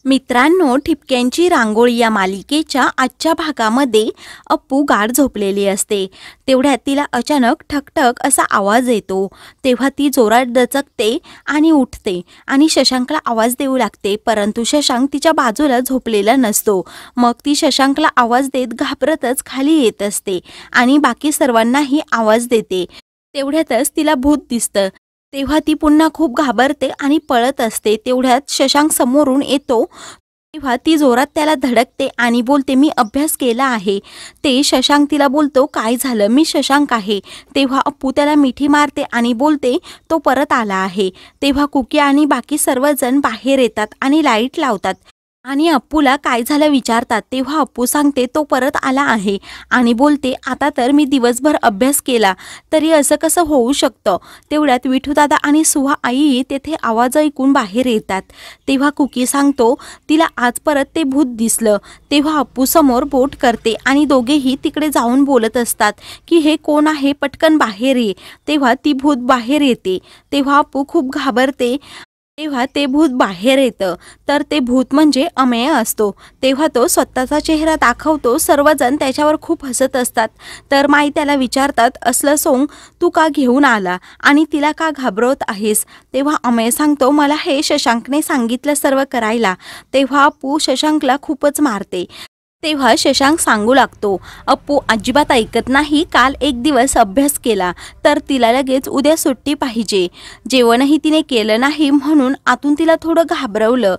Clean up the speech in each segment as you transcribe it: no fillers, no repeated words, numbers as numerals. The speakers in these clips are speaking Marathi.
मित्रांनो, ठिपक्यांची रांगोळी या मालिकेच्या आजच्या भागामध्ये अप्पू गाढ झोपलेली असते. तेवढ्यात तिला अचानक ठकठक असा आवाज येतो. तेव्हा ती जोरात दचकते आणि उठते आणि शशांकला आवाज देऊ लागते, परंतु शशांक तिच्या बाजूला झोपलेला नसतो. मग ती शशांकला आवाज देत घाबरतच खाली येत असते आणि बाकी सर्वांनाही आवाज देते. तेवढ्यातच तिला भूत दिसतं. तेव्हा ती पुन्हा खूप घाबरते आणि पळत असते. तेवढ्यात शशांक समोरून येतो. तेव्हा ती जोरात त्याला धडकते आणि बोलते, मी अभ्यास केला आहे. ते शशांक तिला बोलतो, काय झालं? मी शशांक आहे. तेव्हा अप्पू त्याला मिठी मारते आणि बोलते, तो परत आला आहे. तेव्हा कुकी आणि बाकी सर्वजण बाहेर येतात आणि लाईट लावतात आणि अप्पूला काय झालं विचारतात. तेव्हा अप्पू सांगते, तो परत आला आहे आणि बोलते, आता तर मी दिवसभर अभ्यास केला तरी असं कसं होऊ शकतं. तेवढ्यात विठूदादा आणि सुहा आई तेथे आवाज ऐकून बाहेर येतात. तेव्हा कुकी सांगतो, तिला आज परत ते भूत दिसलं. तेव्हा अप्पू समोर बोट करते आणि दोघेही तिकडे जाऊन बोलत असतात की हे कोण आहे, पटकन बाहेर ये. तेव्हा ती भूत बाहेर येते. तेव्हा अप्पू खूप घाबरते. तेव्हा ते भूत बाहेर येतं, तर ते भूत म्हणजे अमेय असतो. तेव्हा तो स्वतःचा चेहरा दाखवतो. सर्वजण त्याच्यावर खूप हसत असतात. तर माई त्याला विचारतात, असलं सोंग तू का घेऊन आला आणि तिला का घाबरवत आहेस? तेव्हा अमेय सांगतो, मला हे शशांकने सांगितलं सर्व करायला. तेव्हा अप्पू शशांकला खूपच मारते. तेव्हा शशांक सांगू लागतो, अप्पू अजिबात ऐकत नाही. काल एक दिवस अभ्यास केला तर तिला लगेच उद्या सुट्टी पाहिजे. जेवणही तिने केलं नाही म्हणून आतून तिला थोडं घाबरवलं.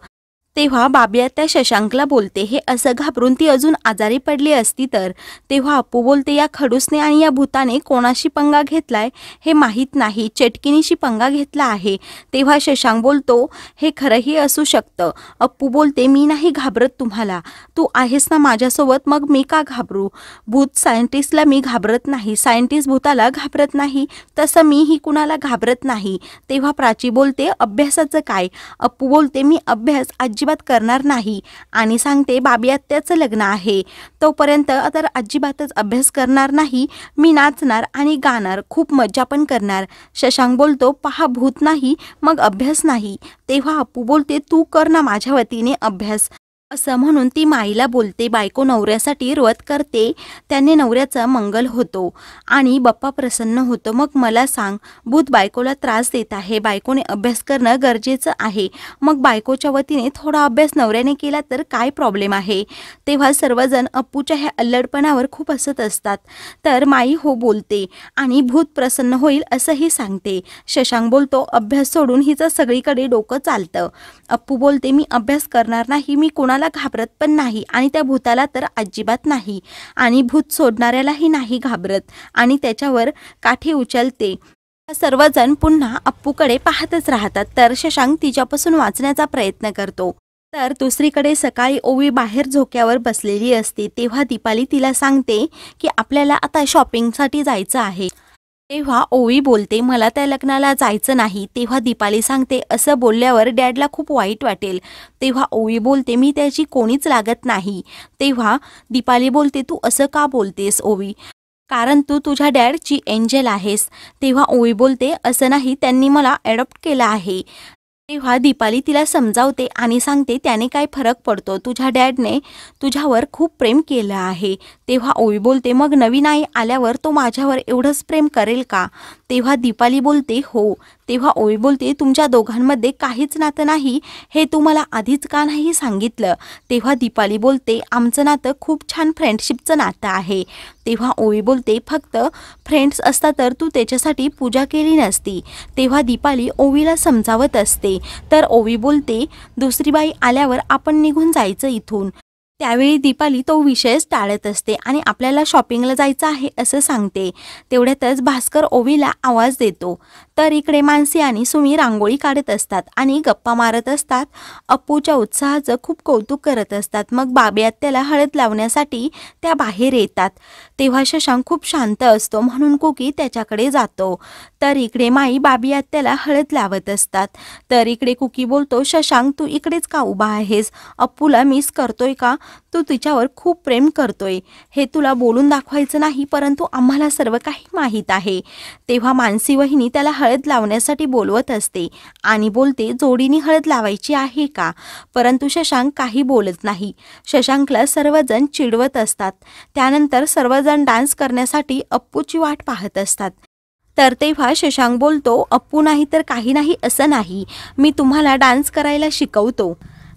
तेव्हा बाब्या त्या शशांकला बोलते, हे असं घाबरून ती अजून आजारी पडली असती तर. तेव्हा अप्पू बोलते, या खडूसने आणि या भूताने कोणाशी पंगा घेतलाय हे माहीत नाही. चटकिनीशी पंगा घेतला आहे. तेव्हा शशांक बोलतो, हे खरंही असू शकतं. अप्पू बोलते, मी नाही घाबरत तुम्हाला. तू आहेस ना माझ्यासोबत, मग मी का घाबरू? भूत सायंटिस्टला मी घाबरत नाही, सायंटिस्ट भूताला घाबरत नाही, तसं मीही कुणाला घाबरत नाही. तेव्हा प्राची बोलते, अभ्यासाचं काय? अप्पू बोलते, मी अभ्यास अजिबात करणार नाही आणि सांगते, बाबी आत्याचं लग्न आहे तोपर्यंत तर अजिबातच अभ्यास करणार नाही. मी नाचणार आणि गाणार, खूप मज्जा पण करणार. शशांक बोलतो, पहा भूत नाही मग अभ्यास नाही. तेव्हा अप्पू बोलते, तू कर ना माझ्या वतीने अभ्यास. असं म्हणून ती माईला बोलते, बायको नवऱ्यासाठी व्रत करते, त्याने नवऱ्याचा मंगल होतो आणि बाप्पा प्रसन्न होतो. मग मला सांग, भूत बायकोला त्रास देत आहे, बायकोने अभ्यास करणं गरजेचं आहे. मग बायकोच्या वतीने थोडा अभ्यास नवऱ्याने केला तर काय प्रॉब्लेम आहे? तेव्हा सर्वजण अप्पूच्या ह्या अल्लडपणावर खूप हसत असतात. तर माई हो बोलते आणि भूत प्रसन्न होईल असंही सांगते. शशांक बोलतो, अभ्यास सोडून हिचं सगळीकडे डोकं चालतं. अप्पू बोलते, मी अभ्यास करणार नाही, मी कोणाला घाबरत पण नाही आणि त्या भूताला तर अजिबात नाही आणि भूत सोडणाऱ्यालाही नाही घाबरत आणि त्याच्यावर काठी उचलते. सर्वजण पुन्हा अप्पूकडे पाहतच राहतात. तर शशांक तिच्यापासून वाचण्याचा प्रयत्न करतो. तर दुसरीकडे सकाळी ओवी बाहेर झोक्यावर बसलेली असते. तेव्हा दीपाली तिला सांगते की आपल्याला आता शॉपिंगसाठी जायचं आहे. तेव्हा ओवी बोलते, मला त्या लग्नाला जायचं नाही. तेव्हा दीपाली सांगते, असं बोलल्यावर डॅडला खूप वाईट वाटेल. तेव्हा ओवी बोलते, मी त्याची कोणीच लागत नाही. तेव्हा दीपाली बोलते, तू असं का बोलतेस ओवी? कारण तू तुझ्या डॅडची एंजल आहेस. तेव्हा ओवी बोलते, असं नाही, त्यांनी मला ॲडॉप्ट केलं आहे. तेव्हा दीपाली तिला समजावते आणि सांगते, त्याने काय फरक पडतो, तुझ्या डॅडने तुझ्यावर खूप प्रेम केलं आहे. तेव्हा ओवी बोलते, मग नवीन आई आल्यावर तो माझ्यावर एवढंच प्रेम करेल का? तेव्हा दीपाली बोलते, हो. तेव्हा ओवी बोलते, तुमच्या दोघांमध्ये काहीच नातं नाही हे तू मला आधीच का नाही सांगितलं? तेव्हा दीपाली बोलते, आमचं नातं खूप छान फ्रेंडशिपचं नातं आहे. तेव्हा ओवी बोलते, फक्त फ्रेंड्स असता तर तू त्याच्यासाठी पूजा केली नसती. तेव्हा दीपाली ओवीला समजावत असते. तर ओवी बोलते, दुसरी बाई आल्यावर आपण निघून जायचं इथून. त्यावेळी दीपाली तो विषयच टाळत असते आणि आपल्याला शॉपिंगला जायचं आहे असं सांगते. तेवढ्यातच भास्कर ओवीला आवाज देतो. तर इकडे मानसी आणि सुमी रांगोळी काढत असतात आणि गप्पा मारत असतात. अप्पूच्या उत्साहाचं खूप कौतुक करत असतात. मग बाबी आत्याला हळद लावण्यासाठी त्या बाहेर येतात. तेव्हा शशांक खूप शांत असतो म्हणून कुकी त्याच्याकडे जातो. तर इकडे माई बाबी आत्याला हळद लावत असतात. तर इकडे कुकी बोलतो, शशांक तू इकडेच का उभा आहेस? अप्पूला मिस करतोय का? तू तिच्यावर खूप प्रेम करतोय, हे तुला बोलून दाखवायचं नाही, परंतु आम्हाला सर्व काही माहीत आहे. तेव्हा मानसी वहिनी त्याला हळद लावण्यासाठी बोलवत असते आणि बोलते, जोडीने हळद लावायची आहे का? परंतु शशांक काही बोलत नाही. शशांकला सर्वजण चिडवत असतात. त्यानंतर सर्वजण डान्स करण्यासाठी अप्पूची वाट पाहत असतात. तर तेव्हा शशांक बोलतो, अप्पू नाही तर काही नाही असं नाही, मी तुम्हाला डान्स करायला शिकवतो.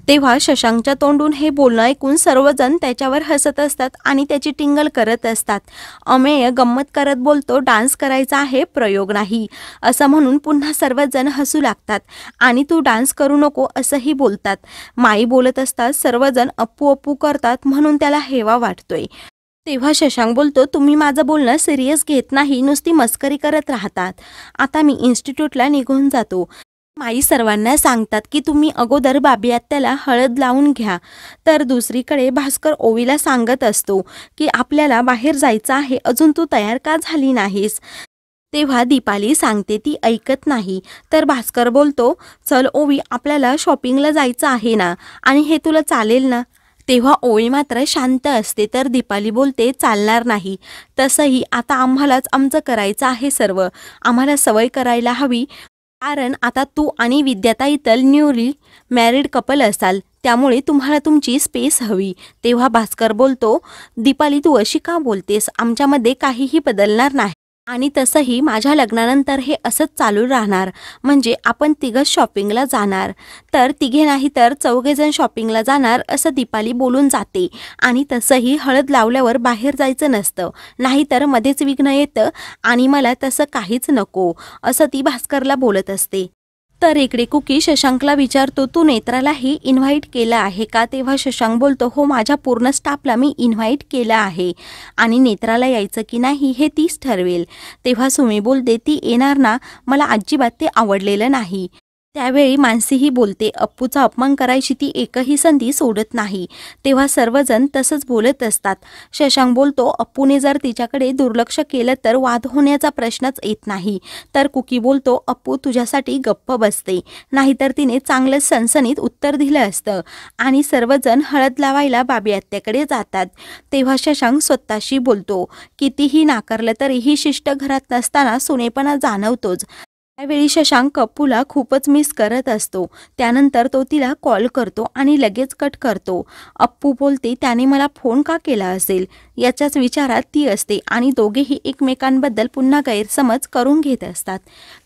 तेव्हा शशांकच्या तोंडून हे बोलणं ऐकून सर्वजण त्याच्यावर हसत असतात आणि त्याची टिंगल करत असतात. अमेय गंमत करत बोलतो, डान्स करायचा आहे, प्रयोग नाही, असं म्हणून पुन्हा सर्वजण हसू लागतात आणि तू डान्स करू नको असंही बोलतात. माई बोलत असतात, सर्वजण अप्पू अप्पू करतात म्हणून त्याला हेवा वाटतोय. तेव्हा शशांक बोलतो, तुम्ही माझं बोलणं सिरियस घेत नाही, नुसती मस्करी करत राहतात. आता मी इन्स्टिट्यूटला निघून जातो. माई सर्वांना सांगतात की तुम्ही अगोदर बाबी आत्याला हळद लावून घ्या. तर दुसरीकडे भास्कर ओवीला सांगत असतो की आपल्याला बाहेर जायचं आहे, अजून तू तयार का झाली नाहीस? तेव्हा दीपाली सांगते, ती ऐकत नाही. तर भास्कर बोलतो, चल ओवी, आपल्याला शॉपिंगला जायचं आहे ना, आणि हे तुला चालेल ना? तेव्हा ओवी मात्र शांत असते. तर दीपाली बोलते, चालणार नाही, तसंही आता आम्हालाच आमचं करायचं आहे सर्व, आम्हाला सवय करायला हवी, कारण आता तू आणि विद्याताई तर न्यूली मॅरिड कपल असाल, त्यामुळे तुम्हाला तुमची स्पेस हवी. तेव्हा भास्कर बोलतो, दीपाली तू अशी का बोलतेस? आमच्यामध्ये काहीही बदलणार नाही आणि तसंही माझ्या लग्नानंतर हे असंच चालू राहणार, म्हणजे आपण तिघंच शॉपिंगला जाणार, तर तिघे नाही तर चौघेजण शॉपिंगला जाणार, असं दीपाली बोलून जाते. आणि तसंही हळद लावल्यावर बाहेर जायचं नसतं, नाहीतर मध्येच विघ्न येतं आणि मला तसं काहीच नको, असं ती भास्करला बोलत असते. तर इकडे कुकी शशांकला विचारतो, तू नेत्रालाही इन्व्हाइट केलं आहे का? तेव्हा शशांक बोलतो, हो, माझ्या पूर्ण स्टाफला मी इन्व्हाइट केलं आहे आणि नेत्राला यायचं की नाही हे तीच ठरवेल. तेव्हा सुमी बोलते, ती येणार ना, मला अजिबात ते आवडलेलं नाही. त्यावेळी मानसीही बोलते, अप्पूचा अपमान करायची ती एकही संधी सोडत नाही. तेव्हा सर्वजण तसंच बोलत असतात. शशांक बोलतो, अप्पूने जर तिच्याकडे दुर्लक्ष केलं तर वाद होण्याचा प्रश्नच येत नाही. तर कुकी बोलतो, अप्पू तुझ्यासाठी गप्प बसते, नाहीतर तिने चांगलं सणसणीत उत्तर दिलं असतं. आणि सर्वजण हळद लावायला बाबी आत्याकडे जातात. तेव्हा शशांक स्वतःशी बोलतो, कितीही नाकारलं तरीही शिष्ट घरात नसताना सुनेपणा जाणवतोच. त्यावेळी शशांक अप्पूला खूपच मिस करत असतो. त्यानंतर तो तिला कॉल करतो आणि लगेच कट करतो. अप्पू बोलते, त्याने मला फोन का केला असेल, याच्याच विचारात ती असते आणि दोघेही एकमेकांबद्दल पुन्हा गैरसमज करून घेत असतात.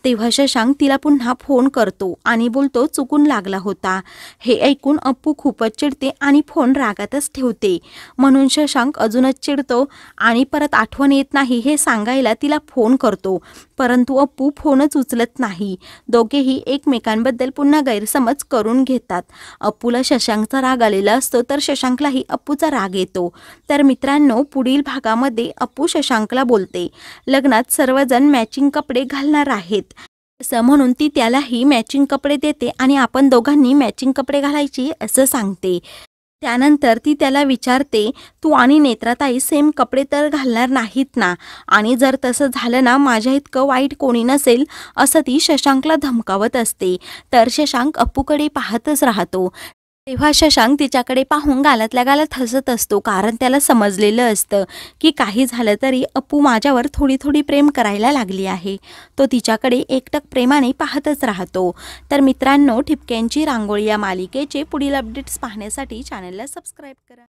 तेव्हा शशांक तिला पुन्हा फोन करतो आणि बोलतो, चुकून लागला होता. हे ऐकून अप्पू खूपच चिडते आणि फोन रागातच ठेवते. म्हणून शशांक अजूनच चिडतो आणि परत आठवण येत नाही हे सांगायला तिला फोन करतो, परंतु अप्पू फोनच उचलत नाही. दोघेही एकमेकांबद्दल पुन्हा गैरसमज करून घेतात. अप्पूला शशांकचा राग आलेला असतो, तर शशांकलाही अप्पूचा राग येतो. तर मित्रांनो, पुढील भागामध्ये अप्पू शशांकला बोलते, लग्नात सर्वजण मॅचिंग कपडे घालणार आहेत, असं म्हणून ती त्यालाही मॅचिंग कपडे देते आणि आपण दोघांनी मॅचिंग कपडे घालायची असं सांगते. त्यानंतर ती त्याला विचारते, तू आणि नेत्राताई सेम कपडे तर घालणार नाहीत ना, आणि जर तसं झालं ना, माझ्या इतकं वाईट कोणी नसेल, असं ती शशांकला धमकावत असते. तर शशांक अप्पूकडे पाहतच राहतो. तेव्हा शशांक तिच्याकडे पाहून गालातल्या गालात हसत असतो, कारण त्याला समजलेलं असतं की काही झालं तरी अप्पू माझ्यावर थोडी थोडी प्रेम करायला लागली आहे. तो तिच्याकडे एकटक प्रेमाने पाहतच राहतो. तर मित्रांनो, ठिपक्यांची रांगोळी या मालिकेचे पुढील अपडेट्स पाहण्यासाठी चॅनलला सबस्क्राईब करा.